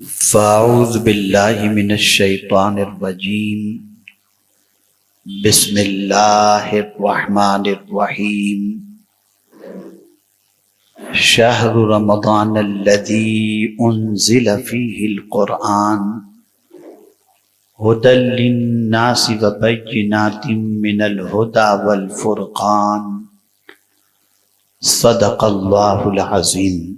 فاعوذ باللہ من الشیطان الرجیم بسم اللہ الرحمن الرحیم شہر رمضان الذی انزل فیہ القرآن ھدی للناس وبینات من الھدی والفرقان صدق اللہ العظیم۔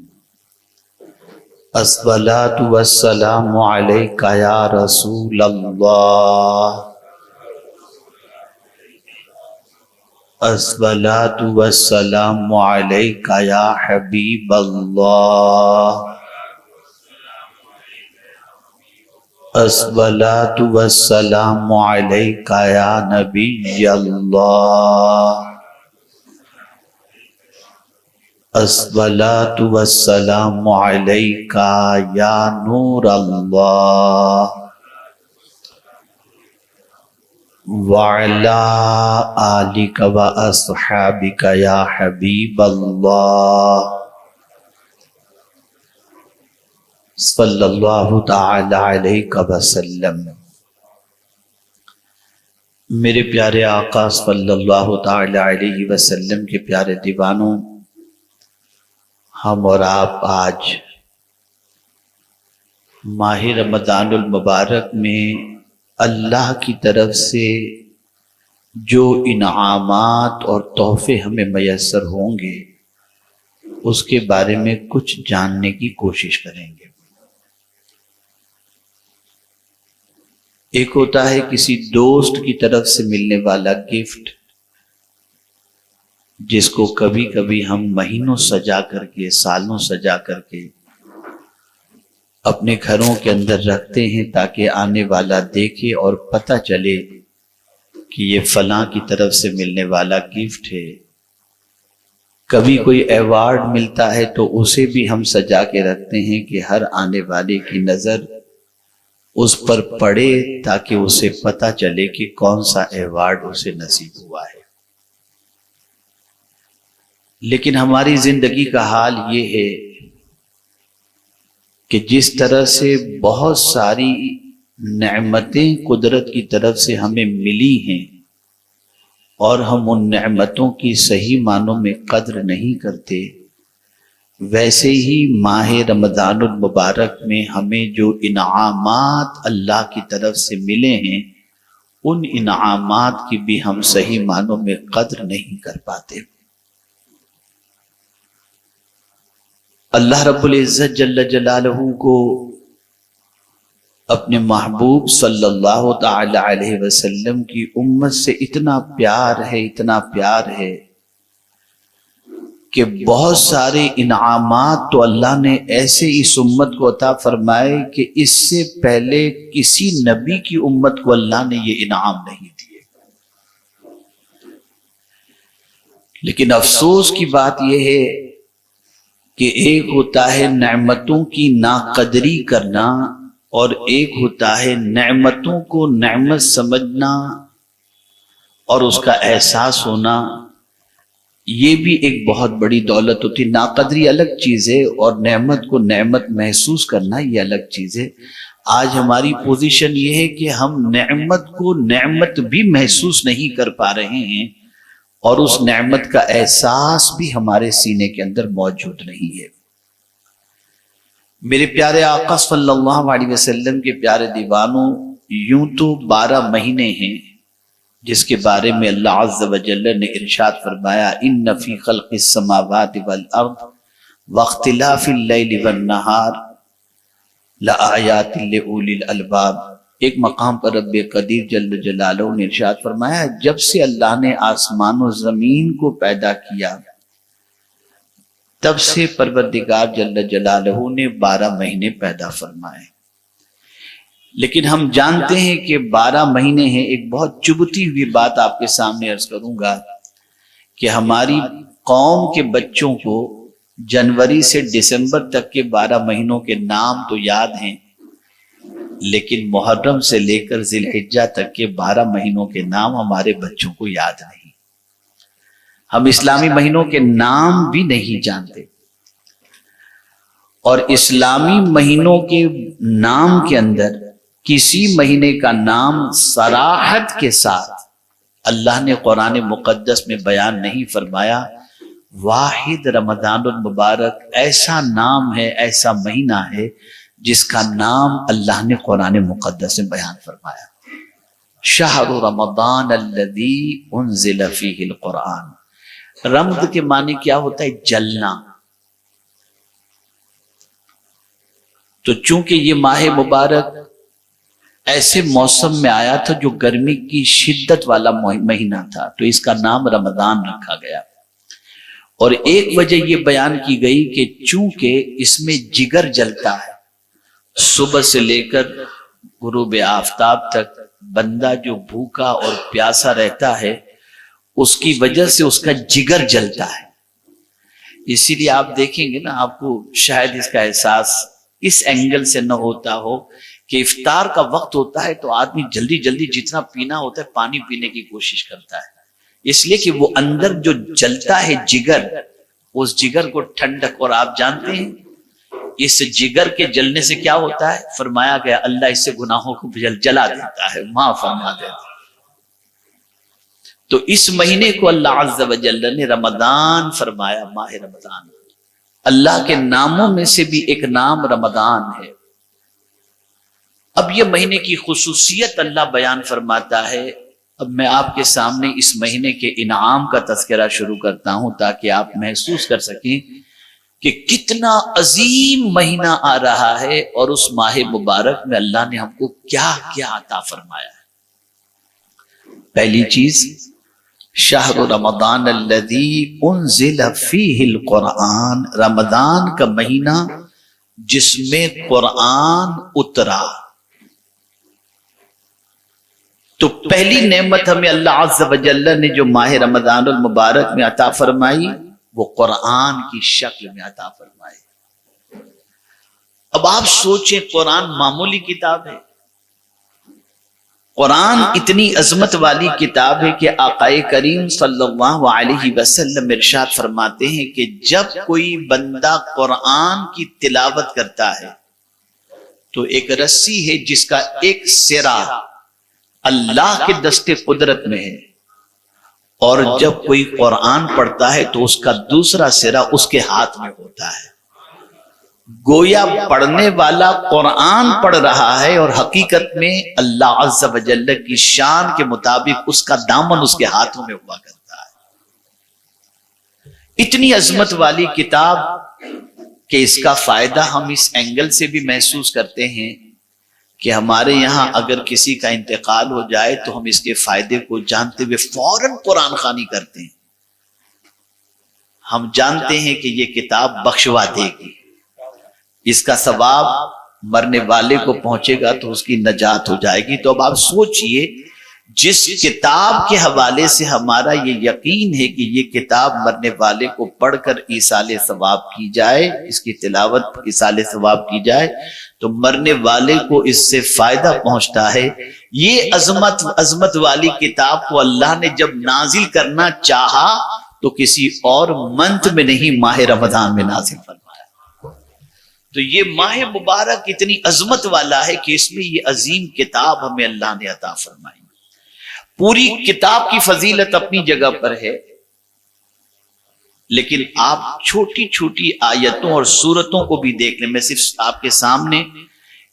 الصلاۃ والسلام علیک یا رسول اللہ، الصلاۃ والسلام علیک یا حبیب اللہ، الصلاۃ والسلام علیک یا نبی اللہ، الصلاۃ والسلام علیک یا نور اللہ، وعلی آلک واصحابک یا حبیب اللہ، صلی اللہ تعالی علیہ وسلم۔ میرے پیارے آقا صلی اللہ تعالی علیہ وسلم کے پیارے دیوانوں، ہم اور آپ آج ماہ رمضان المبارک میں اللہ کی طرف سے جو انعامات اور تحفے ہمیں میسر ہوں گے اس کے بارے میں کچھ جاننے کی کوشش کریں گے۔ ایک ہوتا ہے کسی دوست کی طرف سے ملنے والا گفٹ، جس کو کبھی کبھی ہم مہینوں سجا کر کے، سالوں سجا کر کے اپنے گھروں کے اندر رکھتے ہیں تاکہ آنے والا دیکھے اور پتہ چلے کہ یہ فلاں کی طرف سے ملنے والا گفٹ ہے۔ کبھی کوئی ایوارڈ ملتا ہے تو اسے بھی ہم سجا کے رکھتے ہیں کہ ہر آنے والے کی نظر اس پر پڑے تاکہ اسے پتہ چلے کہ کون سا ایوارڈ اسے نصیب ہوا ہے۔ لیکن ہماری زندگی کا حال یہ ہے کہ جس طرح سے بہت ساری نعمتیں قدرت کی طرف سے ہمیں ملی ہیں اور ہم ان نعمتوں کی صحیح معنوں میں قدر نہیں کرتے، ویسے ہی ماہ رمضان المبارک میں ہمیں جو انعامات اللہ کی طرف سے ملے ہیں ان انعامات کی بھی ہم صحیح معنوں میں قدر نہیں کر پاتے۔ اللہ رب العزت جل جلالہ کو اپنے محبوب صلی اللہ تعالی علیہ وسلم کی امت سے اتنا پیار ہے، اتنا پیار ہے کہ بہت سارے انعامات تو اللہ نے ایسے اس امت کو عطا فرمائے کہ اس سے پہلے کسی نبی کی امت کو اللہ نے یہ انعام نہیں دیے۔ لیکن افسوس کی بات یہ ہے کہ ایک ہوتا ہے نعمتوں کی ناقدری کرنا اور ایک ہوتا ہے نعمتوں کو نعمت سمجھنا اور اس کا احساس ہونا۔ یہ بھی ایک بہت بڑی دولت ہوتی ہے۔ ناقدری الگ چیز ہے اور نعمت کو نعمت محسوس کرنا یہ الگ چیز ہے۔ آج ہماری پوزیشن یہ ہے کہ ہم نعمت کو نعمت بھی محسوس نہیں کر پا رہے ہیں اور اس نعمت کا احساس بھی ہمارے سینے کے اندر موجود نہیں ہے۔ میرے پیارے آقا صلی اللہ علیہ وسلم کے پیارے دیوانوں، یوں تو 12 مہینے ہیں جس کے بارے میں اللہ عز و جل نے ارشاد فرمایا، ان فی خلق السماوات والارض واختلاف اللیل والنہار لآیات لأولی الالباب۔ ایک مقام پر رب قدیر جل جلالہ نے ارشاد فرمایا، جب سے اللہ نے آسمان و زمین کو پیدا کیا تب سے پروردگار جل جلالہ نے 12 مہینے پیدا فرمائے۔ لیکن ہم جانتے ہیں کہ 12 مہینے ہیں۔ ایک بہت چبھتی ہوئی بات آپ کے سامنے عرض کروں گا کہ ہماری قوم کے بچوں کو جنوری سے دسمبر تک کے 12 مہینوں کے نام تو یاد ہیں، لیکن محرم سے لے کر ذی الحجہ تک کے 12 مہینوں کے نام ہمارے بچوں کو یاد نہیں۔ ہم اسلامی مہینوں کے نام بھی نہیں جانتے۔ اور اسلامی مہینوں کے نام کے اندر کسی مہینے کا نام صراحت کے ساتھ اللہ نے قرآن مقدس میں بیان نہیں فرمایا. واحد رمضان المبارک ایسا نام ہے، ایسا مہینہ ہے جس کا نام اللہ نے قرآن مقدس میں بیان فرمایا. شہر رمضان الذی انزل فیہ القرآن. رمض کے معنی کیا ہوتا ہے؟ جلنا. تو چونکہ یہ ماہ مبارک ایسے موسم میں آیا تھا جو گرمی کی شدت والا مہینہ تھا، تو اس کا نام رمضان رکھا گیا. اور ایک وجہ یہ بیان کی گئی کہ چونکہ اس میں جگر جلتا ہے، صبح سے لے کر غروب آفتاب تک بندہ جو بھوکا اور پیاسا رہتا ہے اس کی وجہ سے اس کا جگر جلتا ہے. اسی لیے آپ دیکھیں گے نا، آپ کو شاید اس کا احساس اس اینگل سے نہ ہوتا ہو کہ افطار کا وقت ہوتا ہے تو آدمی جلدی جلدی جتنا پینا ہوتا ہے پانی پینے کی کوشش کرتا ہے، اس لیے کہ وہ اندر جو جلتا ہے جگر، اس جگر کو ٹھنڈک. اور آپ جانتے ہیں اس جگر کے جلنے سے کیا ہوتا ہے؟ فرمایا گیا اللہ اس سے گناہوں کو جلا دیتا ہے، معاف فرما دیتا ہے. تو اس مہینے کو اللہ عز و جل نے رمضان فرمایا، ماہ رمضان. اللہ کے ناموں میں سے بھی ایک نام رمضان ہے. اب یہ مہینے کی خصوصیت اللہ بیان فرماتا ہے. اب میں آپ کے سامنے اس مہینے کے انعام کا تذکرہ شروع کرتا ہوں تاکہ آپ محسوس کر سکیں کہ کتنا عظیم مہینہ آ رہا ہے اور اس ماہ مبارک میں اللہ نے ہم کو کیا کیا عطا فرمایا ہے. پہلی چیز، شہر رمضان الذی انزل فیہ القرآن. رمضان کا مہینہ جس میں قرآن اترا. تو پہلی نعمت ہمیں اللہ عز و جل نے جو ماہ رمضان المبارک میں عطا فرمائی وہ قرآن کی شکل میں عطا فرمائی. اب آپ سوچیں، قرآن معمولی کتاب ہے؟ قرآن اتنی عظمت والی کتاب ہے کہ آقا کریم صلی اللہ علیہ وسلم ارشاد فرماتے ہیں کہ جب کوئی بندہ قرآن کی تلاوت کرتا ہے تو ایک رسی ہے جس کا ایک سرا اللہ کے دست قدرت میں ہے، اور جب کوئی قرآن پڑھتا ہے تو اس کا دوسرا سرا اس کے ہاتھ میں ہوتا ہے. گویا پڑھنے والا قرآن پڑھ رہا ہے اور حقیقت میں اللہ عز و جل کی شان کے مطابق اس کا دامن اس کے ہاتھوں میں ہوا کرتا ہے. اتنی عظمت والی کتاب کہ اس کا فائدہ ہم اس اینگل سے بھی محسوس کرتے ہیں کہ ہمارے یہاں اگر کسی کا انتقال ہو جائے تو ہم اس کے فائدے کو جانتے ہوئے فوراً قرآن خوانی کرتے ہیں. ہم جانتے ہیں کہ یہ کتاب بخشوا دے گی، اس کا ثواب مرنے والے کو پہنچے گا تو اس کی نجات ہو جائے گی. تو اب آپ سوچئے، جس کتاب کے حوالے سے ہمارا یہ یقین ہے کہ یہ کتاب مرنے والے کو پڑھ کر ایصال ثواب کی جائے، اس کی تلاوت ایصال ثواب کی جائے تو مرنے والے کو اس سے فائدہ پہنچتا ہے. یہ عظمت والی کتاب کو اللہ نے جب نازل کرنا چاہا تو کسی اور منتھ میں نہیں، ماہ رمضان میں نازل فرمایا. تو یہ ماہ مبارک اتنی عظمت والا ہے کہ اس میں یہ عظیم کتاب ہمیں اللہ نے عطا فرمائی. پوری کتاب کی فضیلت اپنی جگہ پر ہے، لیکن آپ چھوٹی چھوٹی آیتوں اور سورتوں کو بھی دیکھ لیں. میں صرف آپ کے سامنے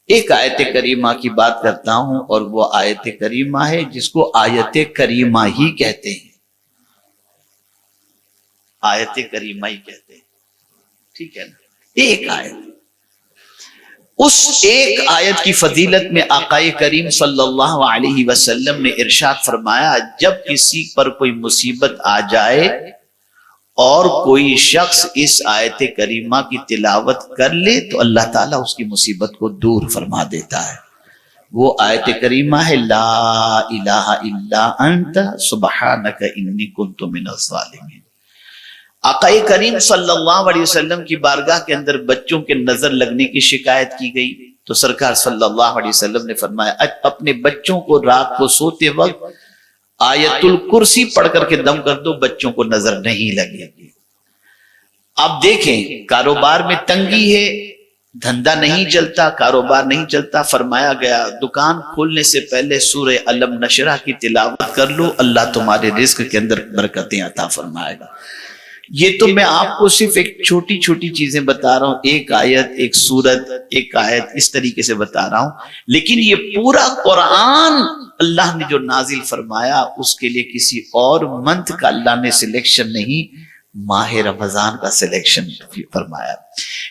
ایک آیت کریمہ کی بات کرتا ہوں، اور وہ آیت کریمہ ہے جس کو آیت کریمہ ہی کہتے ہیں. آیت کریمہ ہی کہتے ہیں، ٹھیک ہے نا؟ ایک آیت، اس ایک آیت کی فضیلت میں آقا کریم صلی اللہ علیہ وسلم نے ارشاد فرمایا، جب کسی پر کوئی مصیبت آ جائے اور کوئی شخص اس آیت کریمہ کی تلاوت کر لے تو اللہ تعالیٰ اس کی مصیبت کو دور فرما دیتا ہے. وہ آیت کریمہ ہے لا الہ الا انت سبحانک انی کنت من الظالمین. آقا کریم صلی اللہ علیہ وسلم کی بارگاہ کے اندر بچوں کے نظر لگنے کی شکایت کی گئی تو سرکار صلی اللہ علیہ وسلم نے فرمایا اپنے بچوں کو رات کو سوتے وقت آیت الکرسی پڑھ کر کے دم کر دو، بچوں کو نظر نہیں لگے گی. آپ دیکھیں کاروبار میں تنگی ہے، دھندا نہیں چلتا، کاروبار نہیں چلتا، فرمایا گیا دکان کھولنے سے پہلے سورہ علم نشرہ کی تلاوت کر لو، اللہ تمہارے رزق کے اندر برکتیں عطا فرمائے گا۔ یہ تو میں آپ کو صرف ایک چھوٹی چھوٹی چیزیں بتا رہا ہوں، ایک آیت، ایک سورت، ایک آیت، اس طریقے سے بتا رہا ہوں، لیکن یہ پورا قرآن اللہ نے جو نازل فرمایا اس کے لیے کسی اور منتھ کا اللہ نے سلیکشن نہیں، ماہ رمضان کا سلیکشن فرمایا۔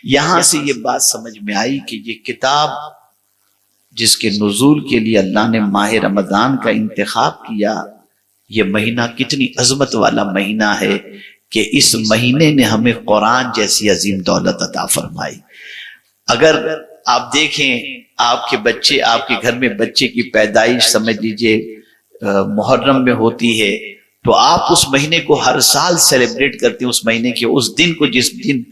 یہاں سے یہ بات سمجھ میں آئی کہ یہ کتاب جس کے نزول کے لیے اللہ نے ماہ رمضان کا انتخاب کیا، یہ مہینہ کتنی عظمت والا مہینہ ہے کہ اس مہینے نے ہمیں قرآن جیسی عظیم دولت عطا فرمائی۔ اگر آپ دیکھیں آپ کے بچے، آپ کے گھر میں بچے کی پیدائش سمجھ لیجئے محرم میں ہوتی ہے، تو آپ اس مہینے کو ہر سال سیلیبریٹ کرتے ہیں، اس مہینے کے اس دن کو جس دن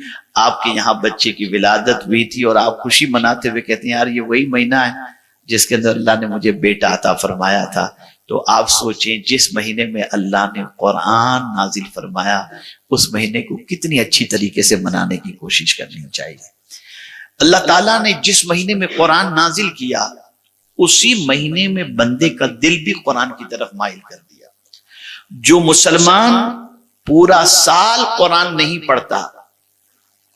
آپ کے یہاں بچے کی ولادت ہوئی تھی، اور آپ خوشی مناتے ہوئے کہتے ہیں یار یہ وہی مہینہ ہے جس کے اندر اللہ نے مجھے بیٹا عطا فرمایا تھا۔ تو آپ سوچیں جس مہینے میں اللہ نے قرآن نازل فرمایا اس مہینے کو کتنی اچھی طریقے سے منانے کی کوشش کرنی چاہیے۔ اللہ تعالیٰ نے جس مہینے میں قرآن نازل کیا اسی مہینے میں بندے کا دل بھی قرآن کی طرف مائل کر دیا۔ جو مسلمان پورا سال قرآن نہیں پڑھتا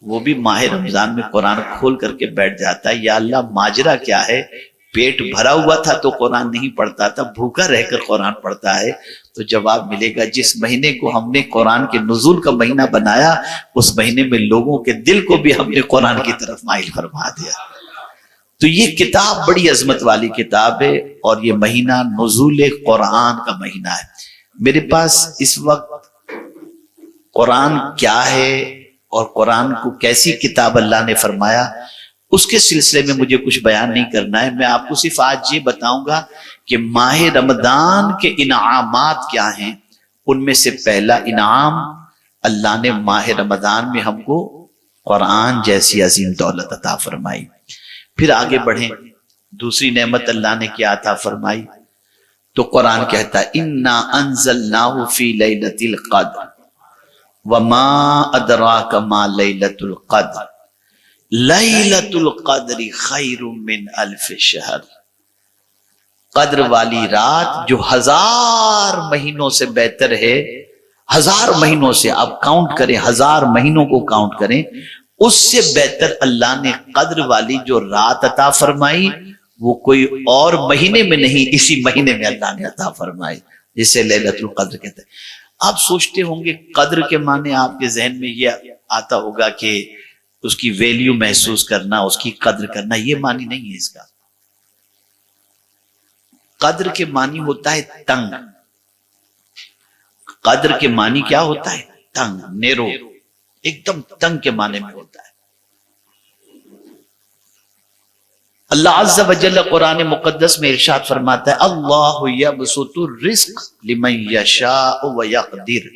وہ بھی ماہ رمضان میں قرآن کھول کر کے بیٹھ جاتا ہے، یا اللہ ماجرا کیا ہے، پیٹ بھرا ہوا تھا تو قرآن نہیں پڑھتا تھا، بھوکا رہ کر قرآن پڑھتا ہے۔ تو جواب ملے گا جس مہینے کو ہم نے قرآن کے نزول کا مہینہ بنایا اس مہینے میں لوگوں کے دل کو بھی ہم نے قرآن کی طرف مائل فرما دیا۔ تو یہ کتاب بڑی عظمت والی کتاب ہے، اور یہ مہینہ نزول قرآن کا مہینہ ہے۔ میرے پاس اس وقت قرآن کیا ہے اور قرآن کو کیسی کتاب اللہ نے فرمایا اس کے سلسلے میں مجھے کچھ بیان نہیں کرنا ہے۔ میں آپ کو صرف آج یہ بتاؤں گا کہ ماہ رمضان کے انعامات کیا ہیں۔ ان میں سے پہلا انعام، اللہ نے ماہ رمضان میں ہم کو قرآن جیسی عظیم دولت عطا فرمائی۔ پھر آگے بڑھیں، دوسری نعمت اللہ نے کیا عطا فرمائی؟ تو قرآن کہتا ہے اِنَّا أَنزَلْنَاهُ فِي لَيْلَةِ الْقَدْرِ وَمَا أَدْرَاكَ مَا لَيْلَةُ الْقَدْرِ لَيْلَةُ الْقَدْرِ خَيْرٌ مِّنْ أَلْفِ شَهْرٍ۔ قدر والی رات جو 1000 مہینوں سے بہتر ہے، 1000 مہینوں سے آپ کاؤنٹ کریں، 1000 مہینوں کو کاؤنٹ کریں، اس سے بہتر اللہ نے قدر والی جو رات عطا فرمائی وہ کوئی اور مہینے میں نہیں، اسی مہینے میں اللہ نے عطا فرمائی، جسے لیلۃ القدر کہتے ہیں۔ آپ سوچتے ہوں گے قدر کے معنی آپ کے ذہن میں یہ آتا ہوگا کہ اس کی ویلیو محسوس کرنا، اس کی قدر کرنا، یہ معنی نہیں ہے اس کا۔ قدر کے معنی ہوتا ہے تنگ۔ قدر کے معنی کیا ہوتا ہے؟ تنگ، نیرو، ایک دم تنگ کے معنی میں ہوتا ہے۔ اللہ عز و جل قرآن مقدس میں ارشاد فرماتا ہے اللہ یبسط الرزق لمن یشاء ویقدر۔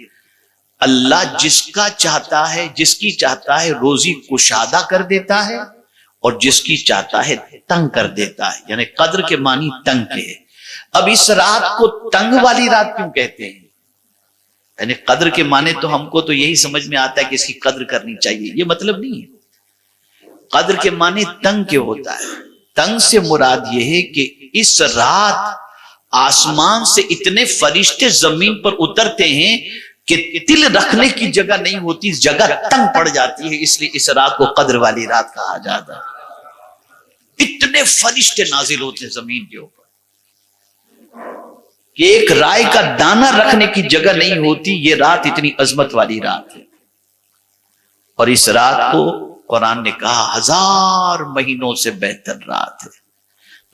اللہ جس کا چاہتا ہے، جس کی چاہتا ہے روزی کشادہ کر دیتا ہے، اور جس کی چاہتا ہے تنگ کر دیتا ہے۔ یعنی قدر کے معنی تنگ کے ہے۔ اب اس رات کو تنگ والی رات کیوں کہتے ہیں؟ یعنی قدر کے معنی تو ہم کو تو یہی سمجھ میں آتا ہے کہ اس کی قدر کرنی چاہیے، یہ مطلب نہیں ہے۔ قدر کے معنی تنگ کے ہوتا ہے۔ تنگ سے مراد یہ ہے کہ اس رات آسمان سے اتنے فرشتے زمین پر اترتے ہیں کہ دل رکھنے کی جگہ نہیں ہوتی، جگہ تنگ پڑ جاتی ہے، اس لیے اس رات کو قدر والی رات کہا جاتا ہے۔ اتنے فرشتے نازل ہوتے ہیں زمین کے اوپر کہ ایک رائے کا دانہ رکھنے کی جگہ نہیں ہوتی، یہ رات اتنی عظمت والی رات ہے۔ اور اس رات کو قرآن نے کہا 1000 مہینوں سے بہتر رات ہے۔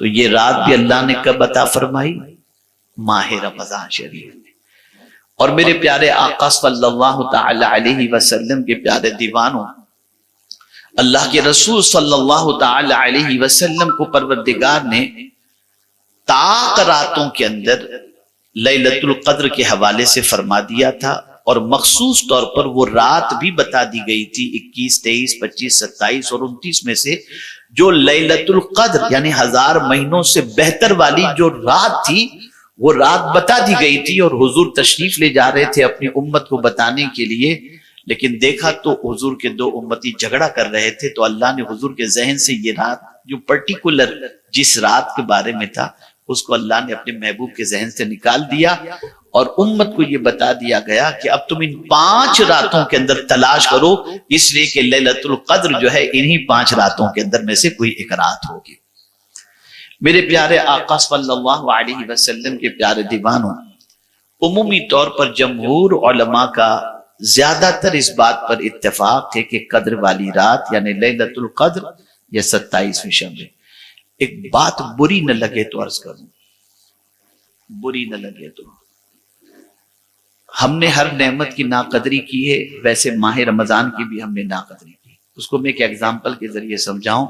تو یہ رات بھی اللہ نے کب عطا فرمائی؟ ماہ رمضان شریف میں۔ اور میرے پیارے آقا صلی اللہ تعالی علیہ وسلم کے پیارے دیوانوں، اللہ کے رسول صلی اللہ تعالی علیہ وسلم کو پروردگار نے طاق راتوں کے اندر لیلۃ القدر کے حوالے سے فرما دیا تھا، اور مخصوص طور پر وہ رات بھی بتا دی گئی تھی 21، 23، 25، 27 اور 29 میں سے جو لیلۃ القدر یعنی 1000 مہینوں سے بہتر والی جو رات تھی وہ رات بتا دی گئی تھی، اور حضور تشریف لے جا رہے تھے اپنی امت کو بتانے کے لیے لیکن دیکھا تو حضور کے دو امتی جھگڑا کر رہے تھے، تو اللہ نے حضور کے ذہن سے یہ رات جو پرٹیکولر جس رات کے بارے میں تھا اس کو اللہ نے اپنے محبوب کے ذہن سے نکال دیا، اور امت کو یہ بتا دیا گیا کہ اب تم ان 5 راتوں کے اندر تلاش کرو، اس لیے کہ لیلۃ القدر جو ہے انہی 5 راتوں کے اندر میں سے کوئی ایک رات ہوگی۔ میرے پیارے آقا صلی اللہ علیہ وسلم کے پیارے دیوانوں، عمومی طور پر جمہور علماء کا زیادہ تر اس بات پر اتفاق ہے کہ قدر والی رات یعنی لیلۃ القدر یا 27ویں شب ہے۔ ایک بات بری نہ لگے تو عرض کروں، بری نہ لگے تو، ہم نے ہر نعمت کی ناقدری کی ہے، ویسے ماہ رمضان کی بھی ہم نے ناقدری کی۔ اس کو میں ایک ایگزامپل کے ذریعے سمجھاؤں،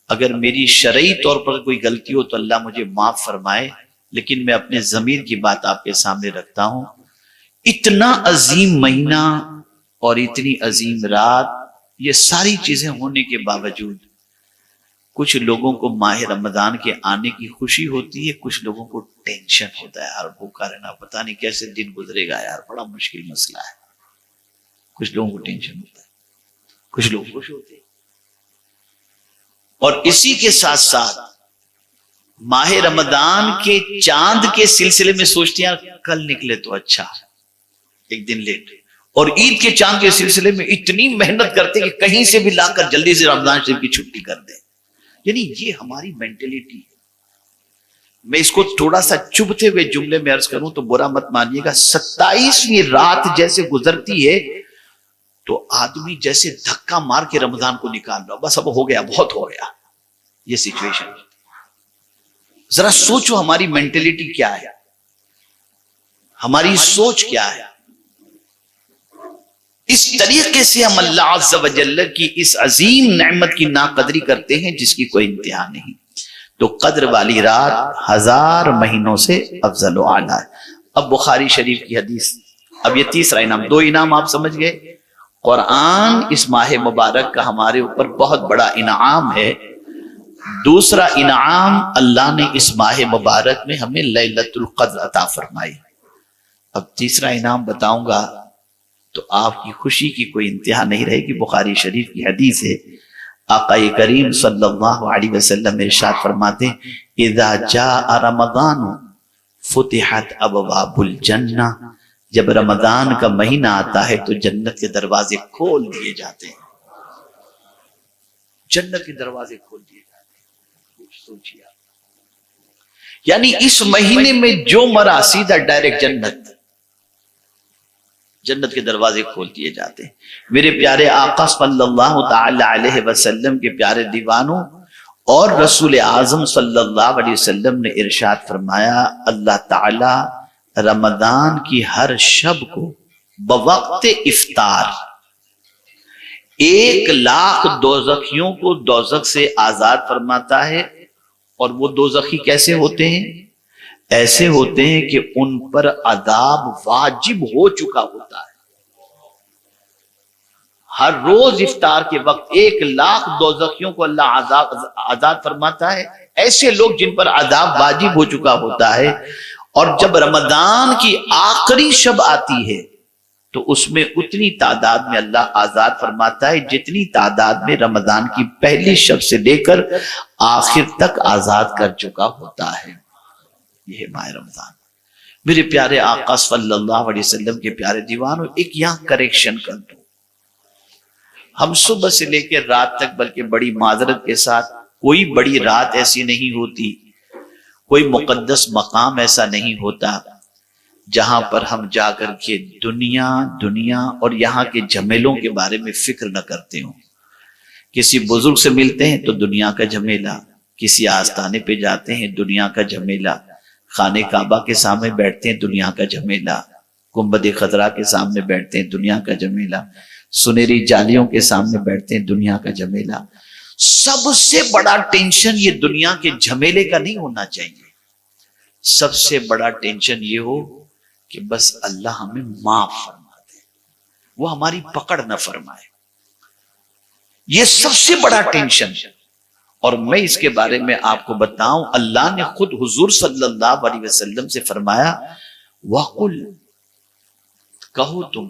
اگر میری شرعی طور پر کوئی غلطی ہو تو اللہ مجھے معاف فرمائے، لیکن میں اپنے ضمیر کی بات آپ کے سامنے رکھتا ہوں۔ اتنا عظیم مہینہ اور اتنی عظیم رات، یہ ساری چیزیں ہونے کے باوجود کچھ لوگوں کو ماہ رمضان کے آنے کی خوشی ہوتی ہے، کچھ لوگوں کو ٹینشن ہوتا ہے، یار بھوکا رہنا، پتہ نہیں کیسے دن گزرے گا، یار بڑا مشکل مسئلہ ہے۔ کچھ لوگوں کو ٹینشن ہوتا ہے، کچھ لوگ خوش ہوتے ہیں۔ اور اسی کے ساتھ ساتھ ماہ رمضان کے چاند کے سلسلے میں سوچتے ہیں کل نکلے تو اچھا، ایک دن لیٹ، اور عید کے چاند کے سلسلے میں اتنی محنت کرتے کہ کہیں سے بھی لا کر جلدی سے رمضان شریف کی چھٹی کر دیں۔ یعنی یہ ہماری مینٹلٹی ہے۔ میں اس کو تھوڑا سا چبھتے ہوئے جملے میں عرض کروں تو برا مت مانیے گا، 27ویں رات جیسے گزرتی ہے تو آدمی جیسے دھکا مار کے رمضان کو نکال رہا، بس اب ہو گیا، بہت ہو گیا، یہ سچویشن۔ ذرا سوچو ہماری مینٹلٹی کیا ہے، ہماری سوچ کیا ہے۔ اس طریقے سے ہم اللہ عز و جل کی اس عظیم نعمت کی ناقدری کرتے ہیں جس کی کوئی انتہا نہیں۔ تو قدر والی رات 1000 مہینوں سے افضل و اعلیٰ ہے۔ اب بخاری شریف کی حدیث، اب یہ تیسرا انعام، 2 انعام آپ سمجھ گئے۔ قرآن اس ماہ مبارک کا ہمارے اوپر بہت بڑا انعام ہے۔ دوسرا انعام، اللہ نے اس ماہ مبارک میں ہمیں لیلۃ القدر عطا فرمائی۔ اب تیسرا انعام بتاؤں گا تو آپ کی خوشی کی کوئی انتہا نہیں رہے گی۔ بخاری شریف کی حدیث ہے، آقا کریم صلی اللہ علیہ وسلم ارشاد فرماتے ہیں، اذا جاء رمضان فتحت ابواب الجنہ، جب رمضان کا مہینہ آتا ہے تو جنت کے دروازے کھول دیے جاتے ہیں، جنت کے دروازے کھول دیے جاتے ہیں۔ سوچیے، یعنی اس مہینے میں جو مرا سیدھا ڈائریکٹ جنت، جنت کے دروازے کھول دیے جاتے ہیں۔ میرے پیارے آقا صلی اللہ تعالی علیہ وسلم کے پیارے دیوانوں، اور رسول اعظم صلی اللہ علیہ وسلم نے ارشاد فرمایا، اللہ تعالی رمضان کی ہر شب کو بوقت افطار 1,00,000 دوزخیوں کو دوزخ سے آزاد فرماتا ہے۔ اور وہ دوزخی کیسے ہوتے ہیں؟ ایسے ہوتے ہیں کہ ان پر عذاب واجب ہو چکا ہوتا ہے۔ ہر روز افطار کے وقت 1,00,000 دوزخیوں کو اللہ آزاد فرماتا ہے، ایسے لوگ جن پر عذاب واجب ہو چکا ہوتا ہے۔ اور جب رمضان کی آخری شب آتی ہے تو اس میں اتنی تعداد میں اللہ آزاد فرماتا ہے جتنی تعداد میں رمضان کی پہلی شب سے لے کر آخر تک آزاد کر چکا ہوتا ہے۔ یہ ماہ رمضان۔ میرے پیارے آقا صلی اللہ علیہ وسلم کے پیارے دیوانوں، ایک یہاں کریکشن کر دوں، ہم صبح سے لے کے رات تک، بلکہ بڑی معذرت کے ساتھ، کوئی بڑی رات ایسی نہیں ہوتی، کوئی مقدس مقام ایسا نہیں ہوتا جہاں پر ہم جا کر کے دنیا اور یہاں کے جھمیلوں کے بارے میں فکر نہ کرتے ہوں۔ کسی بزرگ سے ملتے ہیں تو دنیا کا جھمیلا، کسی آستانے پہ جاتے ہیں دنیا کا جھمیلا، خانہ کعبہ کے سامنے بیٹھتے ہیں دنیا کا جھمیلا، گنبد خضرا کے سامنے بیٹھتے ہیں دنیا کا جھمیلا، سنہری جالیوں کے سامنے بیٹھتے ہیں دنیا کا جھمیلا۔ سب سے بڑا ٹینشن یہ دنیا کے جھمیلے کا نہیں ہونا چاہیے، سب سے بڑا ٹینشن یہ ہو کہ بس اللہ ہمیں معاف فرما دے، وہ ہماری پکڑ نہ فرمائے، یہ سب سے بڑا ٹینشن۔ اور میں اس کے بارے میں آپ کو بتاؤں، اللہ نے خود حضور صلی اللہ علیہ وسلم سے فرمایا، وَقُلْ، کہو تم،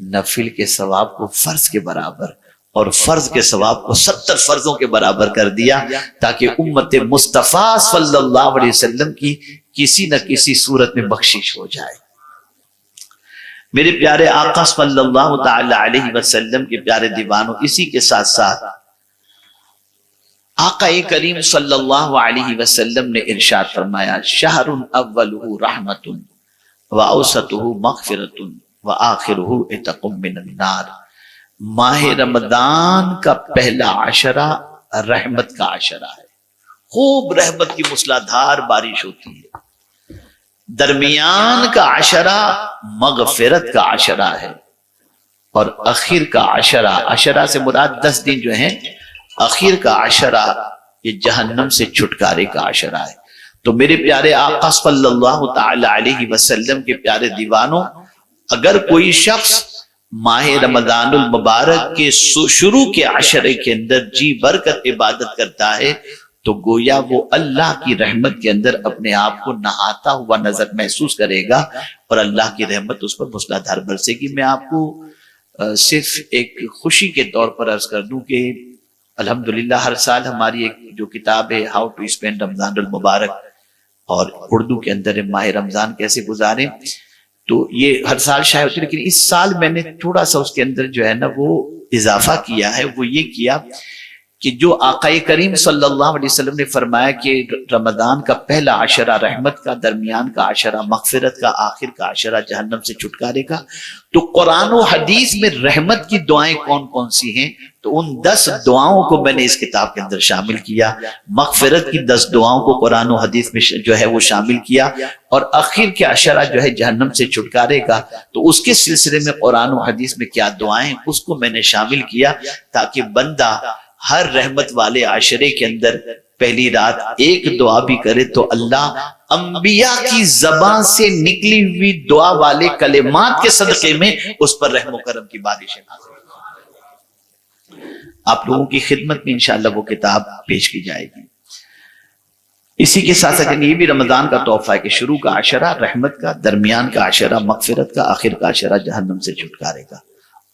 نفل کے ثواب کو فرض کے برابر اور فرض کے ثواب کو 70 فرضوں کے برابر کر دیا، تاکہ امت مصطفیٰ صلی اللہ علیہ وسلم کی کسی نہ کسی صورت میں بخشش ہو جائے۔ میرے پیارے آقا صلی اللہ تعالی علیہ وسلم کے پیارے دیوانوں، اسی کے ساتھ ساتھ آقا کریم صلی اللہ علیہ وسلم نے ارشاد فرمایا، شہر اولہ رحمت واوسطہ مغفرۃ وآخرہ عتق من النار۔ ماہ رمضان کا پہلا عشرہ رحمت کا عشرہ ہے، خوب رحمت کی موسلادھار بارش ہوتی ہے۔ درمیان کا عشرہ مغفرت کا عشرہ ہے، اور اخیر کا عشرہ، عشرہ سے مراد 10 دن جو ہیں، اخیر کا عشرہ یہ جہنم سے چھٹکارے کا عشرہ ہے۔ تو میرے پیارے آقا صلی اللہ تعالی علیہ وسلم کے پیارے دیوانوں، اگر کوئی شخص ماہ رمضان المبارک کے شروع کے عشرے کے اندر جی بھر کر عبادت کرتا ہے تو گویا وہ اللہ کی رحمت کے اندر اپنے آپ کو نہاتا ہوا نظر محسوس کرے گا، اور اللہ کی رحمت اس پر موسلادھار برسے گی۔ میں آپ کو صرف ایک خوشی کے طور پر عرض کر دوں کہ الحمدللہ ہر سال ہماری ایک جو کتاب ہے ہاؤ ٹو اسپینڈ رمضان المبارک، اور اردو کے اندر ماہ رمضان کیسے گزاریں، تو یہ ہر سال شائع ہوتی ہے، لیکن اس سال میں نے تھوڑا سا اس کے اندر جو ہے نا وہ اضافہ کیا ہے۔ وہ یہ کیا کہ جو آقا کریم صلی اللہ علیہ وسلم نے فرمایا کہ رمضان کا پہلا عشرہ رحمت کا، درمیان کا عشرہ مغفرت کا، آخر کا عشرہ جہنم سے چھٹکارے کا، تو قرآن و حدیث میں رحمت کی دعائیں کون کون سی ہیں؟ تو ان 10 دعاؤں کو میں نے اس کتاب کے اندر شامل کیا۔ مغفرت کی 10 دعاؤں کو قرآن و حدیث میں جو ہے وہ شامل کیا، اور آخر کے عشرہ جو ہے جہنم سے چھٹکارے کا، تو اس کے سلسلے میں قرآن و حدیث میں کیا دعائیں اس کو میں نے شامل کیا، تاکہ بندہ ہر رحمت والے عشرے کے اندر پہلی رات ایک دعا بھی کرے تو اللہ انبیاء کی زبان سے نکلی ہوئی دعا والے کلمات کے صدقے میں اس پر رحم و کرم کی بارشیں نازل ہوں۔ آپ لوگوں کی خدمت میں انشاءاللہ وہ کتاب پیش کی جائے گی۔ اسی کے ساتھ ساتھ یہ بھی رمضان کا تحفہ ہے کہ شروع کا عشرہ رحمت کا، درمیان کا عشرہ مغفرت کا، آخر کا عشرہ جہنم سے چھٹکارے کا۔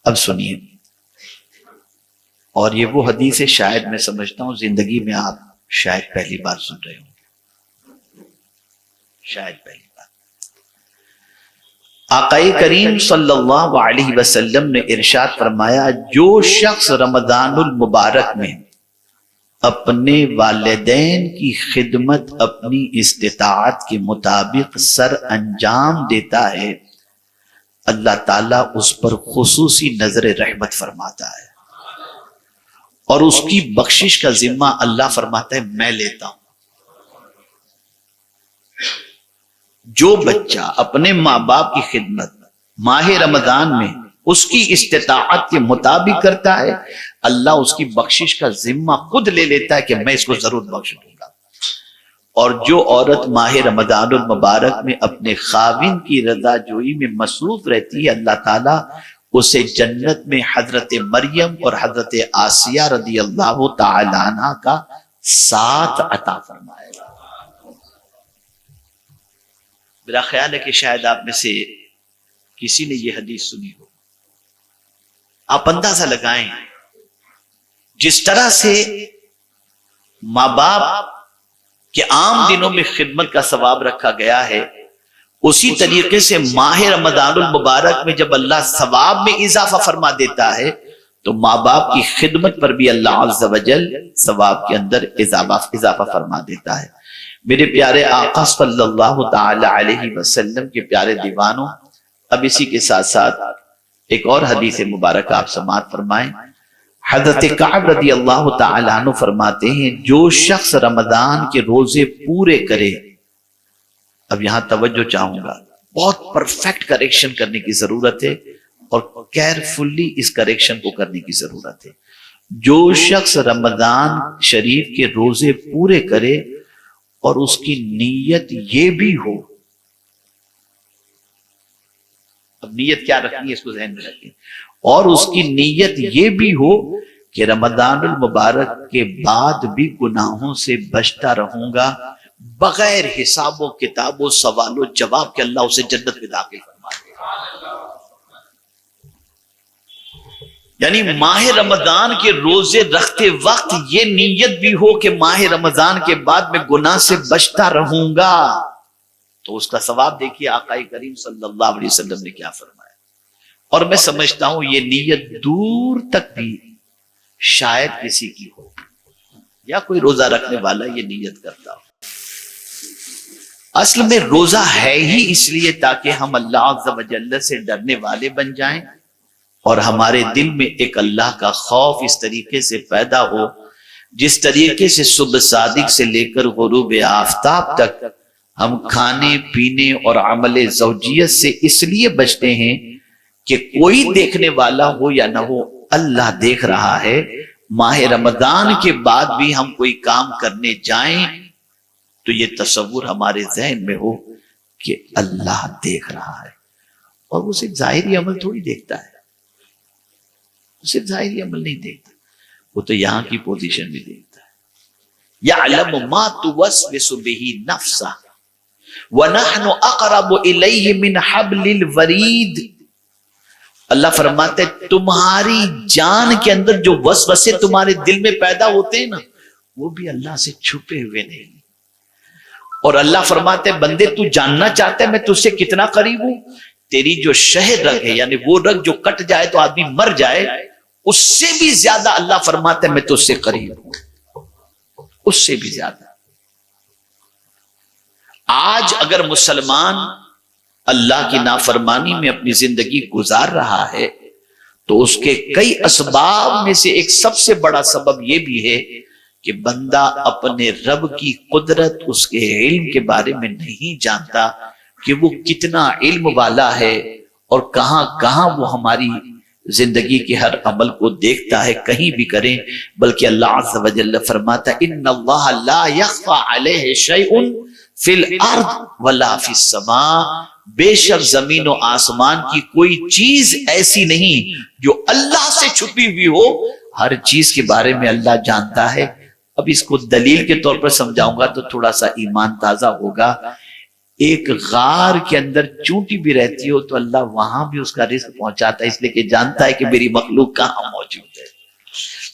اب سنیے، اور یہ وہ حدیث ہے شاید میں سمجھتا ہوں زندگی میں آپ شاید پہلی بار سن رہے ہوں، شاید پہلی بار۔ آقا کریم صلی اللہ علیہ وسلم نے ارشاد فرمایا، جو شخص رمضان المبارک میں اپنے والدین کی خدمت اپنی استطاعت کے مطابق سر انجام دیتا ہے، اللہ تعالیٰ اس پر خصوصی نظر رحمت فرماتا ہے، اور اس کی بخشش کا ذمہ اللہ فرماتا ہے میں لیتا ہوں۔ جو بچہ اپنے ماں باپ کی خدمت ماہ رمضان میں اس کی استطاعت کے مطابق کرتا ہے، اللہ اس کی بخشش کا ذمہ خود لے لیتا ہے کہ میں اس کو ضرور بخش دوں گا۔ اور جو عورت ماہ رمضان المبارک میں اپنے خاوند کی رضا جوئی میں مصروف رہتی ہے، اللہ تعالیٰ اسے جنت میں حضرت مریم اور حضرت آسیہ رضی اللہ تعالی عنہ کا ساتھ عطا فرمائے گا۔ میرا خیال ہے کہ شاید آپ میں سے کسی نے یہ حدیث سنی ہو۔ آپ اندازہ لگائیں جس طرح سے ماں باپ کے عام دنوں میں خدمت کا ثواب رکھا گیا ہے، اسی طریقے سے ماہ رمضان المبارک میں جب اللہ ثواب میں اضافہ فرما دیتا ہے تو ماں باپ کی خدمت پر بھی اللہ عز و جل ثواب کے اندر اضافہ فرما دیتا ہے۔ میرے پیارے آقا صلی اللہ تعالی علیہ وسلم کے پیارے دیوانوں، اب اسی کے ساتھ ساتھ ایک اور حدیث مبارک آپ سماعت فرمائیں۔ حضرت کعب رضی اللہ تعالی عنہ فرماتے ہیں، جو شخص رمضان کے روزے پورے کرے، اب یہاں توجہ چاہوں گا، بہت پرفیکٹ کریکشن کرنے کی ضرورت ہے اور کیئرفلی اس کریکشن کو کرنے کی ضرورت ہے۔ جو شخص رمضان شریف کے روزے پورے کرے اور اس کی نیت یہ بھی ہو، اب نیت کیا رکھنی ہے اس کو ذہن میں رکھیں، اور اس کی نیت یہ بھی ہو کہ رمضان المبارک کے بعد بھی گناہوں سے بچتا رہوں گا بغیر حساب و کتاب و سوال و جواب کے، اللہ اسے جنت میں داخل فرما دے گا۔ یعنی ماہ رمضان کے روزے رکھتے وقت یہ نیت بھی ہو کہ ماہ رمضان کے بعد میں گناہ سے بچتا رہوں گا، تو اس کا ثواب دیکھیے آقا کریم صلی اللہ علیہ وسلم نے کیا فرمایا۔ اور میں سمجھتا ہوں یہ نیت دور تک بھی شاید کسی کی ہو، یا کوئی روزہ رکھنے والا یہ نیت کرتا ہو۔ اصل میں روزہ ہے ہی اس لیے تاکہ ہم اللہ عز و جل سے ڈرنے والے بن جائیں، اور ہمارے دل میں ایک اللہ کا خوف اس طریقے سے پیدا ہو جس طریقے سے صبح صادق سے لے کر غروب آفتاب تک ہم کھانے پینے اور عمل زوجیت سے اس لیے بچتے ہیں کہ کوئی دیکھنے والا ہو یا نہ ہو، اللہ دیکھ رہا ہے۔ ماہ رمضان کے بعد بھی ہم کوئی کام کرنے جائیں تو یہ تصور ہمارے ذہن میں ہو کہ اللہ دیکھ رہا ہے، اور وہ صرف ظاہری عمل تھوڑی دیکھتا ہے، صرف ظاہری عمل نہیں دیکھتا، وہ تو یہاں کی پوزیشن بھی دیکھتا ہے۔ یعلم ما توسوس بہ نفسہ ونحن اقرب الیہ من حبل الورید۔ اللہ فرماتے ہیں تمہاری جان کے اندر جو وسوسے تمہارے دل میں پیدا ہوتے ہیں نا، وہ بھی اللہ سے چھپے ہوئے نہیں۔ اور اللہ فرماتے ہیں بندے تو جاننا چاہتے ہیں میں تجھ سے کتنا قریب ہوں؟ تیری جو شہ رگ ہے، یعنی وہ رگ جو کٹ جائے تو آدمی مر جائے، اس سے بھی زیادہ اللہ فرماتے ہیں میں تجھ سے قریب ہوں، اس سے بھی زیادہ۔ آج اگر مسلمان اللہ کی نافرمانی میں اپنی زندگی گزار رہا ہے تو اس کے کئی اسباب میں سے ایک سب سے بڑا سبب یہ بھی ہے کہ بندہ اپنے رب کی قدرت، اس کے علم کے بارے میں نہیں جانتا کہ وہ کتنا علم والا ہے اور کہاں کہاں وہ ہماری زندگی کے ہر عمل کو دیکھتا ہے، کہیں بھی کریں۔ بلکہ اللہ عز و جل فرماتا ہے ان اللہ لا یخفی علیہ شیء فی الارض ولا فی السماء، بے شک زمین و آسمان کی کوئی چیز ایسی نہیں جو اللہ سے چھپی ہوئی ہو، ہر چیز کے بارے میں اللہ جانتا ہے۔ اب اس کو دلیل کے طور پر سمجھاؤں گا تو تھوڑا سا ایمان تازہ ہوگا۔ ایک غار کے اندر چونٹی بھی رہتی ہو تو اللہ وہاں بھی اس کا رزق پہنچاتا ہے، اس لیے کہ جانتا ہے کہ میری مخلوق کہاں موجود ہے۔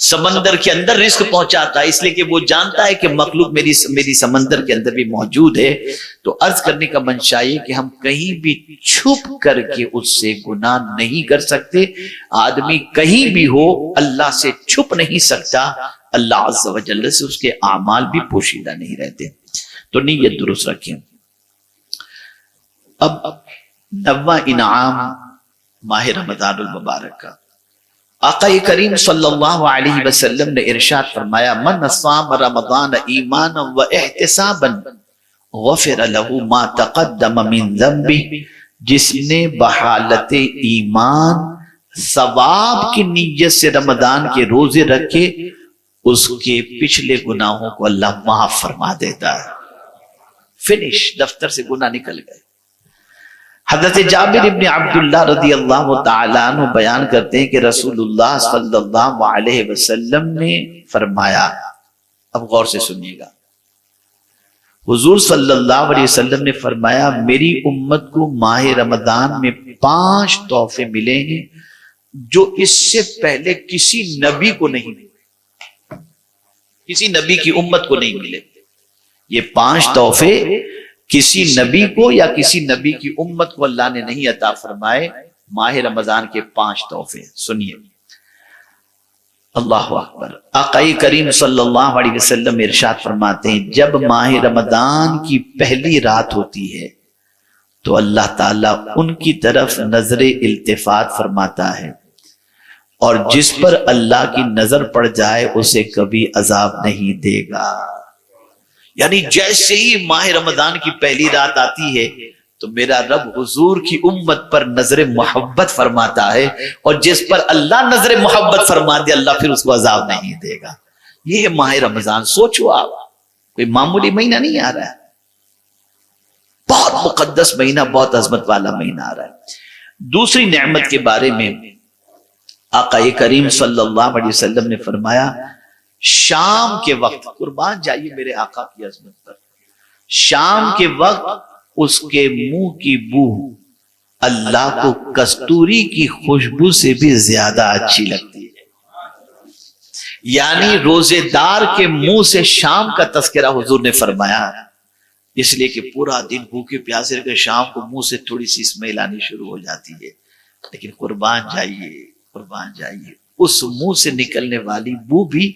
سمندر کے اندر رزق پہنچاتا ہے اس لیے کہ وہ جانتا ہے کہ مخلوق میری سمندر کے اندر بھی موجود ہے۔ تو عرض کرنے کا منشا یہ کہ ہم کہیں بھی چھپ کر کے اس سے گناہ نہیں کر سکتے۔ آدمی کہیں بھی ہو اللہ سے چھپ نہیں سکتا، اللہ عز و جل سے اس کے اعمال بھی پوشیدہ نہیں رہتے۔ تو نیت درست رکھیں۔ اب 90واں انعام ماہ رمضان المبارک کا، آقا کریم صلی اللہ علیہ وسلم نے ارشاد فرمایا من صام رمضان ایمانا و احتسابا غفر له ما تقدم من ذنبہ، جس نے بحالت ایمان ثواب کی نیت سے رمضان کے روزے رکھے اس کے پچھلے گناہوں کو اللہ معاف فرما دیتا ہے۔ فنش، دفتر سے گناہ نکل گئے۔ حضرت جابر ابن عبداللہ رضی اللہ تعالیٰ عنہ بیان کرتے ہیں کہ رسول اللہ صلی اللہ علیہ وسلم نے فرمایا، اب غور سے سنیے گا، حضور صلی اللہ علیہ وسلم نے فرمایا میری امت کو ماہ رمضان میں 5 تحفے ملے ہیں جو اس سے پہلے کسی نبی کو نہیں ملے، کسی نبی کی امت کو نہیں ملے۔ یہ 5 تحفے کسی نبی کو یا کسی نبی کی امت کو اللہ نے نہیں عطا فرمائے، ماہ رمضان کے 5 تحفے سنیے۔ اللہ اکبر۔ آقا کریم صلی اللہ علیہ وسلم ارشاد فرماتے ہیں جب ماہ رمضان کی پہلی رات ہوتی ہے تو اللہ تعالیٰ ان کی طرف نظر التفات فرماتا ہے، اور جس پر اللہ کی نظر پڑ جائے اسے کبھی عذاب نہیں دے گا۔ یعنی جیسے ہی ماہ رمضان کی پہلی رات آتی ہے تو میرا رب حضور کی امت پر نظر محبت فرماتا ہے، اور جس پر اللہ نظر محبت فرما دے اللہ پھر اس کو عذاب نہیں دے گا۔ یہ ہے ماہ رمضان۔ سوچو آپ، کوئی معمولی مہینہ نہیں آ رہا ہے، بہت مقدس مہینہ، بہت عظمت والا مہینہ آ رہا ہے۔ دوسری نعمت کے بارے میں آقا کریم صلی اللہ علیہ وسلم نے فرمایا شام کے وقت، قربان جائیے میرے آقا کی عظمت پر، شام کے وقت اس کے منہ کی بو اللہ کو کستوری کی خوشبو سے بھی زیادہ اچھی لگتی یعنی روزے دار کے منہ سے شام کا تذکرہ حضور نے فرمایا، اس لیے کہ پورا دن بھوکے پیاسے رہ کے شام کو منہ سے تھوڑی سی اسمیل آنی شروع ہو جاتی ہے، لیکن قربان جائیے اس منہ سے نکلنے والی بو بھی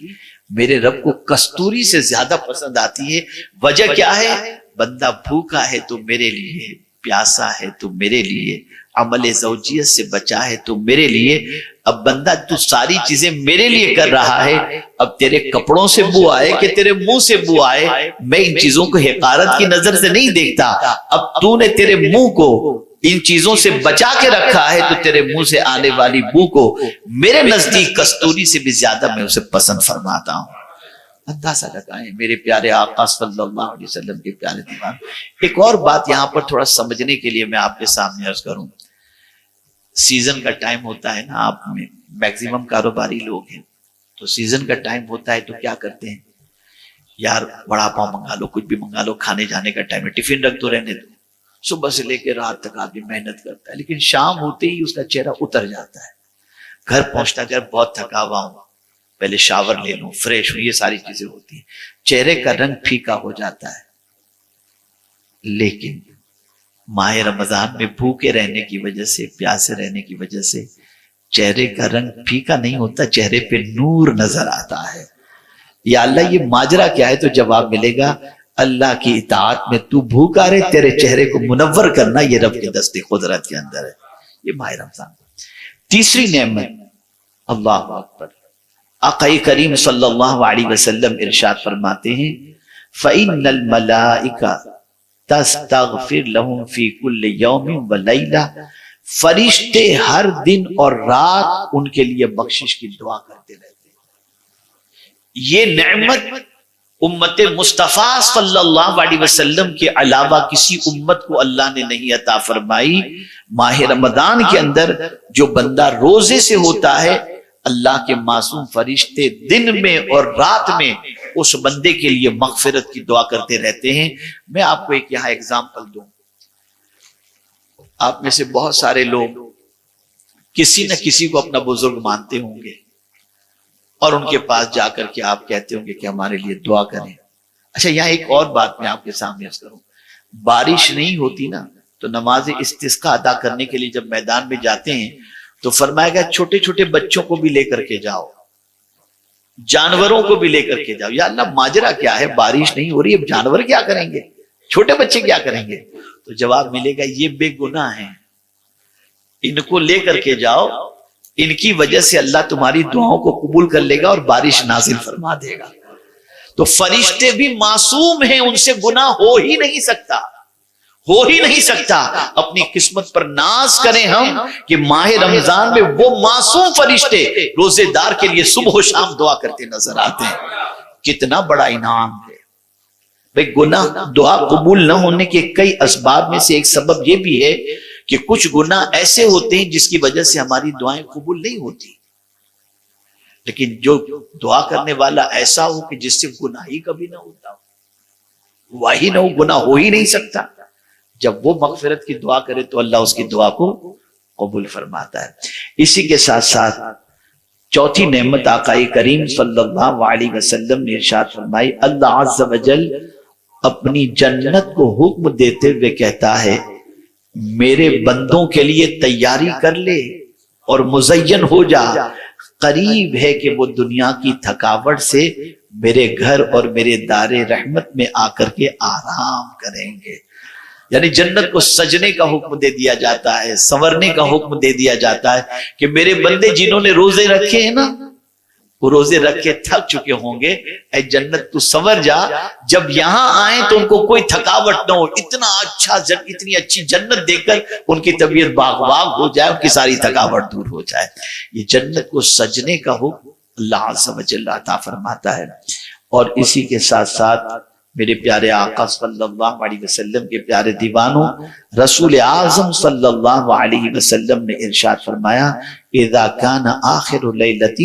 میرے رب کو کستوری سے زیادہ پسند آتی ہے۔ وجہ کیا ہے؟ بندہ بھوکا ہے تو میرے لیے، پیاسا ہے تو میرے لیے، عمل زوجیت سے بچا ہے تو میرے لیے۔ اب بندہ تو ساری چیزیں میرے لیے کر رہا ہے، اب تیرے کپڑوں سے بو آئے کہ تیرے منہ سے بو آئے، میں ان چیزوں کو حقارت کی نظر سے نہیں دیکھتا۔ اب تو نے تیرے منہ کو ان چیزوں سے بچا کے رکھا ہے تو تیرے منہ سے آنے والی بو کو میرے نزدیک کستوری سے بھی زیادہ میں اسے پسند فرماتا ہوں۔ اندازہ لگائیں میرے پیارے آقا صلی اللہ علیہ وسلم کے پیارے دیوان۔ ایک اور بات یہاں پر تھوڑا سمجھنے کے لیے میں آپ کے سامنے عرض کروں۔ سیزن کا ٹائم ہوتا ہے نا، آپ میں میکسیمم کاروباری لوگ ہیں، تو سیزن کا ٹائم ہوتا ہے تو کیا کرتے ہیں؟ یار بڑا پاؤ منگا لو، کچھ بھی منگا لو، کھانے جانے کا ٹائم ہے، ٹفن رکھ دو، رہنے دو۔ صبح سے لے کے رات تک آدمی محنت کرتا ہے، لیکن شام ہوتے ہی اس کا چہرہ اتر جاتا ہے، گھر پہنچتا ہے بہت تھکا ہوا ہوں، پہلے شاور لے لوں، فریش ہوں، یہ ساری چیزیں ہوتی ہیں، چہرے کا رنگ پھیکا ہو جاتا ہے۔ لیکن ماہ رمضان میں بھوکے رہنے کی وجہ سے، پیاسے رہنے کی وجہ سے چہرے کا رنگ پھیکا نہیں ہوتا، چہرے پہ نور نظر آتا ہے۔ یا اللہ یہ ماجرا کیا ہے؟ تو جواب ملے گا اللہ کی اطاعت میں تو بھوکا رہے، تیرے چہرے کو منور کرنا یہ رب کے دست قدرت کے اندر ہے۔ یہ ماہ رمضان۔ تیسری نعمت، اللہ اکبر، آقا کریم صلی اللہ علیہ وسلم ارشاد فرماتے ہیں فَإِنَّ الْمَلَائِكَ تستغفر لهم فی کل یوم و لیلہ، فرشتے ہر دن اور رات ان کے لیے بخشش کی دعا کرتے رہتے ہیں۔ یہ نعمت امت مصطفیٰ صلی اللہ علیہ وسلم کے علاوہ کسی امت کو اللہ نے نہیں عطا فرمائی۔ ماہ رمضان کے اندر جو بندہ روزے سے ہوتا ہے، اللہ کے معصوم فرشتے دن میں اور رات میں اس بندے کے لیے مغفرت کی دعا کرتے رہتے ہیں۔ میں آپ کو ایک یہاں ایگزامپل دوں۔ آپ میں سے بہت سارے لوگ کسی نہ کسی کو اپنا بزرگ مانتے ہوں گے، اور ان کے پاس جا کر کے آپ کہتے ہوں گے کہ ہمارے لیے دعا کریں۔ اچھا یہاں ایک اور بات میں آپ کے سامنے عرض کروں۔ بارش نہیں ہوتی نا، تو نماز استسقاء ادا کرنے کے لیے جب میدان میں جاتے ہیں تو فرمایا گیا چھوٹے چھوٹے بچوں کو بھی لے کر کے جاؤ، جانوروں کو بھی لے کر کے جاؤ۔ یا اللہ ماجرا کیا ہے؟ بارش نہیں ہو رہی، اب جانور کیا کریں گے، چھوٹے بچے کیا کریں گے؟ تو جواب ملے گا یہ بے گناہ ہیں، ان کو لے کر کے جاؤ، ان کی وجہ سے اللہ تمہاری دعاؤں کو قبول کر لے گا اور بارش نازل فرما دے گا۔ تو فرشتے بھی معصوم ہیں، ان سے گناہ ہو ہی نہیں سکتا، ہو ہی نہیں سکتا۔ اپنی قسمت پر ناز کریں ہم کہ ماہ رمضان میں وہ معصوم فرشتے روزے دار کے لیے صبح و شام دعا کرتے نظر آتے ہیں۔ کتنا بڑا انعام ہے بھئی۔ گناہ دعا قبول نہ ہونے کے کئی اسباب میں سے ایک سبب یہ بھی ہے کہ کچھ گناہ ایسے ہوتے ہیں جس کی وجہ سے ہماری دعائیں قبول نہیں ہوتی، لیکن جو دعا کرنے والا ایسا ہو کہ جس سے گناہ ہی کبھی نہ ہوتا ہو، وہی نہ ہو، گناہ ہو ہی نہیں سکتا، جب وہ مغفرت کی دعا کرے تو اللہ اس کی دعا کو قبول فرماتا ہے۔ اسی کے ساتھ ساتھ چوتھی نعمت آقا کریم صلی اللہ علیہ وسلم نے ارشاد فرمائی، اللہ عز و جل اپنی جنت کو حکم دیتے ہوئے کہتا ہے میرے بندوں کے لیے تیاری کر لے اور مزین ہو جا، قریب ہے کہ وہ دنیا کی تھکاوٹ سے میرے گھر اور میرے دار رحمت میں آ کر کے آرام کریں گے۔ یعنی جنت کو سجنے کا حکم دے دیا جاتا ہے، سنورنے کا حکم دے دیا جاتا ہے کہ میرے بندے جنہوں نے روزے رکھے ہیں نا، وہ روزے رکھ کے تھک چکے ہوں گے، اے جنت تو سنور جا، جب یہاں آئیں تو ان کو کوئی تھکاوٹ نہ ہو، اتنی اچھی جنت دیکھ کر ان کی طبیعت باغ باغ ہو جائے، ان کی ساری تھکاوٹ دور ہو جائے۔ یہ جنت کو سجنے کا حکم اللہ عز و جل عطا فرماتا ہے۔ اور اسی کے ساتھ ساتھ میرے پیارے آقا صلی اللہ علیہ وسلم کے پیارے دیوانوں، رسول اعظم صلی اللہ علیہ وسلم نے ارشاد فرمایا اذا کان آخر لیلۃ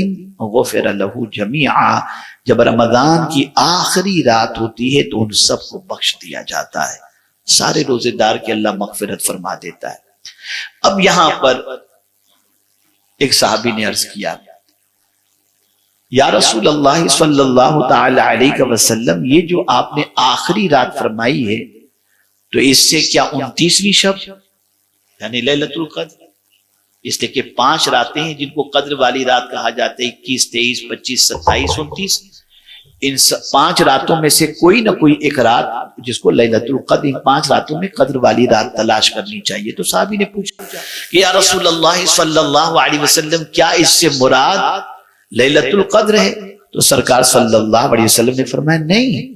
غفر له جمیعا، جب رمضان کی آخری رات ہوتی ہے تو ان سب کو بخش دیا جاتا ہے، سارے روزے دار کے اللہ مغفرت فرما دیتا ہے۔ اب یہاں پر ایک صحابی نے عرض کیا یا رسول اللہ صلی اللہ تعالی علیہ وسلم، یہ جو آپ نے آخری رات فرمائی ہے تو اس سے کیا 29ویں شب یعنی لیلۃ القدر؟ اس لیے کہ 5 راتیں ہیں جن کو قدر والی رات کہا جاتا ہے، 21، 23، 25، 27، 29۔ ان 5 راتوں میں سے کوئی نہ کوئی ایک رات جس کو لیلۃ القدر، ان 5 راتوں میں قدر والی رات تلاش کرنی چاہیے۔ تو صحابی نے پوچھا کہ یا رسول اللہ صلی اللہ علیہ وسلم، کیا اس سے مراد لیلۃ القدر ہے؟ تو سرکار صلی اللہ علیہ وسلم نے فرمایا نہیں،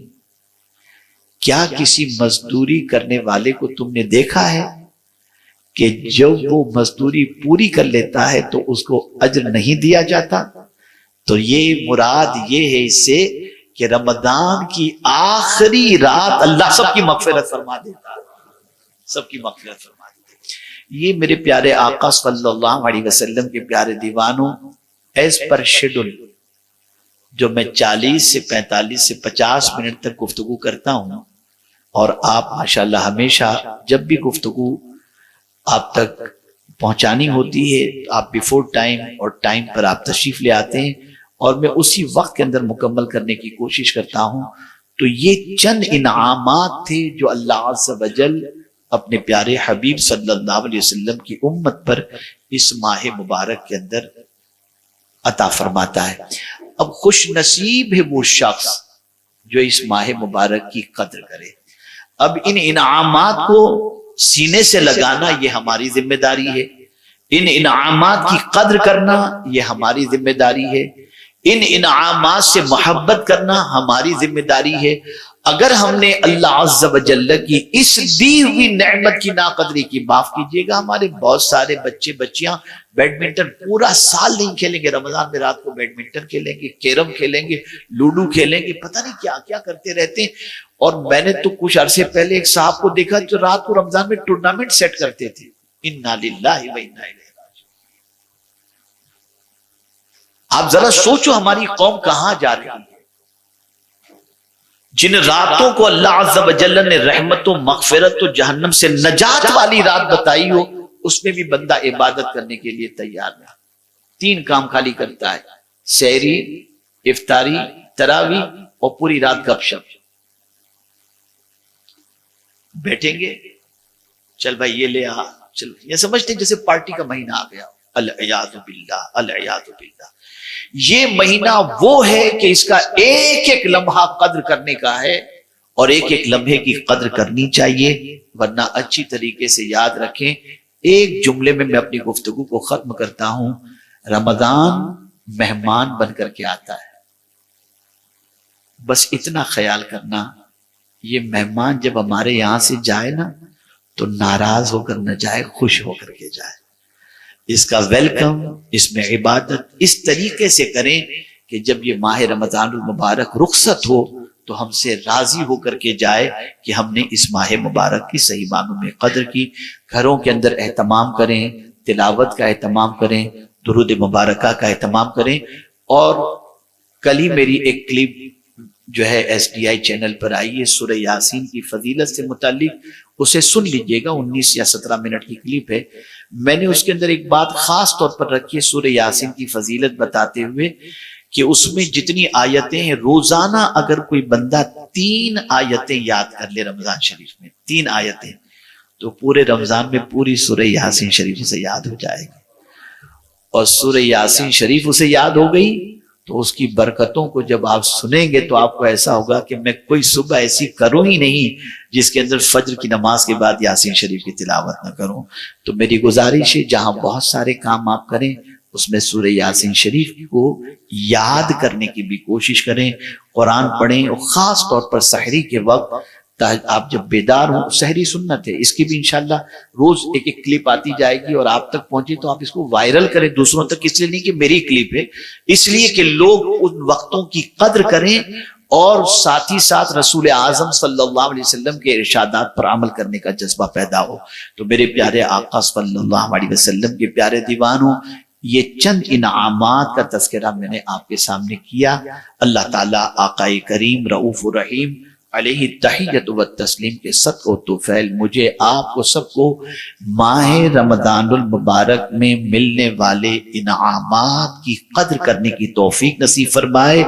کیا کسی مزدوری کرنے والے کو تم نے دیکھا ہے کہ جب وہ مزدوری پوری کر لیتا ہے تو اس کو اجر نہیں دیا جاتا؟ تو یہ مراد یہ ہے اس سے کہ رمضان کی آخری رات اللہ سب کی مغفرت فرما دیتا ہے، سب کی مغفرت فرما دیتا ہے۔ یہ میرے پیارے آقا صلی اللہ علیہ وسلم کے پیارے دیوانوں، ایز پر شیڈول جو میں 40 سے 45 سے 50 منٹ تک گفتگو کرتا ہوں، اور آپ ماشاءاللہ ہمیشہ جب بھی گفتگو آپ تک پہنچانی ہوتی ہے آپ بیفور ٹائم اور ٹائم پر آپ تشریف لے آتے ہیں، اور میں اسی وقت کے اندر مکمل کرنے کی کوشش کرتا ہوں۔ تو یہ چند انعامات تھے جو اللہ عز و جل اپنے پیارے حبیب صلی اللہ علیہ وسلم کی امت پر اس ماہ مبارک کے اندر عطا فرماتا ہے۔ اب خوش نصیب ہے وہ شخص جو اس ماہ مبارک کی قدر کرے۔ اب ان انعامات کو سینے سے لگانا یہ ہماری ذمہ داری ہے، ان انعامات کی قدر کرنا یہ ہماری ذمہ داری ہے، ان انعامات سے محبت کرنا ہماری ذمہ داری ہے۔ اگر ہم نے اللہ عز و جل کی اس دی ہوئی نعمت کی ناقدری کی، معاف کیجیے گا، ہمارے بہت سارے بچے بچیاں بیڈمنٹن پورا سال نہیں کھیلیں گے، رمضان میں رات کو بیڈمنٹن کھیلیں گے، کیرم کھیلیں گے، لوڈو کھیلیں گے، پتہ نہیں کیا کیا کرتے رہتے ہیں۔ اور میں نے تو کچھ عرصے پہلے ایک صاحب کو دیکھا جو رات کو رمضان میں ٹورنامنٹ سیٹ کرتے تھے۔ انا للہ و انا الیہ۔ آپ ذرا سوچو ہماری قوم کہاں جا رہی ہے۔ جن راتوں کو اللہ عز و جل نے رحمت و مغفرت و جہنم سے نجات والی رات بتائی ہو، اس میں بھی بندہ عبادت کرنے کے لیے تیار نہ۔ 3 کام خالی کرتا ہے، سحری، افطاری، تراویح، اور پوری رات گپ شپ۔ بیٹھیں گے، چل بھائی یہ لے آ، چل، یہ سمجھتے ہیں جیسے پارٹی کا مہینہ آ گیا۔ العیاذ باللہ، العیاذ باللہ۔ یہ مہینہ وہ ہے کہ اس کا ایک ایک لمحہ قدر کرنے کا ہے، اور ایک ایک لمحے کی قدر کرنی چاہیے، ورنہ اچھی طریقے سے یاد رکھیں۔ ایک جملے میں اپنی گفتگو کو ختم کرتا ہوں، رمضان مہمان بن کر کے آتا ہے، بس اتنا خیال کرنا، یہ مہمان جب ہمارے یہاں سے جائے نا تو ناراض ہو کر نہ جائے، خوش ہو کر کے جائے۔ اس کا ویلکم، اس میں عبادت اس طریقے سے کریں کہ جب یہ ماہ رمضان المبارک رخصت ہو تو ہم سے راضی ہو کر کے جائے کہ ہم نے اس ماہ مبارک کی صحیح معنوں میں قدر کی۔ گھروں کے اندر اہتمام کریں، تلاوت کا اہتمام کریں، درود مبارکہ کا اہتمام کریں۔ اور کل ہی میری ایک کلپ جو ہے SDI چینل پر آئی ہے سورہ یاسین کی فضیلت سے متعلق، اسے سن لیجئے گا، 19 یا 17 منٹ کی کلپ ہے۔ میں نے اس کے اندر ایک بات خاص طور پر رکھی ہے سورہ یاسین کی فضیلت بتاتے ہوئے کہ اس میں جتنی آیتیں ہیں، روزانہ اگر کوئی بندہ 3 آیتیں یاد کر لے رمضان شریف میں، 3 آیتیں، تو پورے رمضان میں پوری سورہ یاسین شریف اسے یاد ہو جائے گی۔ اور سورہ یاسین شریف اسے یاد ہو گئی تو اس کی برکتوں کو جب آپ سنیں گے تو آپ کو ایسا ہوگا کہ میں کوئی صبح ایسی کروں ہی نہیں جس کے اندر فجر کی نماز کے بعد یاسین شریف کی تلاوت نہ کروں۔ تو میری گزارش ہے جہاں بہت سارے کام آپ کریں اس میں سورہ یاسین شریف کو یاد کرنے کی بھی کوشش کریں، قرآن پڑھیں، اور خاص طور پر سحری کے وقت آپ جب بیدار ہوں، سحری سنت ہے، اس کی بھی انشاءاللہ روز ایک ایک کلپ آتی جائے گی، اور آپ تک پہنچے تو آپ اس کو وائرل کریں دوسروں تک، اس لیے نہیں کہ میری کلپ ہے، اس لیے کہ لوگ ان وقتوں کی قدر کریں، اور ساتھ ہی ساتھ رسول اعظم صلی اللہ علیہ وسلم کے ارشادات پر عمل کرنے کا جذبہ پیدا ہو۔ تو میرے پیارے آقا صلی اللہ علیہ وسلم کے پیارے دیوانوں، یہ چند انعامات کا تذکرہ میں نے آپ کے سامنے کیا۔ اللہ تعالیٰ آقا کریم رؤوف الرحیم علیہ تحیت و تسلیم کے صدقہ و توفیل مجھے آپ کو سب کو ماہ رمضان المبارک میں ملنے والے انعامات کی قدر کرنے کی توفیق نصیب فرمائے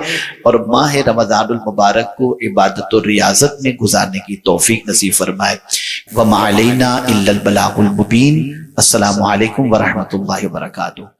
اور ماہ رمضان المبارک کو عبادت و ریاضت میں گزارنے کی توفیق نصیب فرمائے۔ وما علینا الا البلاغ المبین۔ السلام علیکم ورحمۃ اللہ وبرکاتہ۔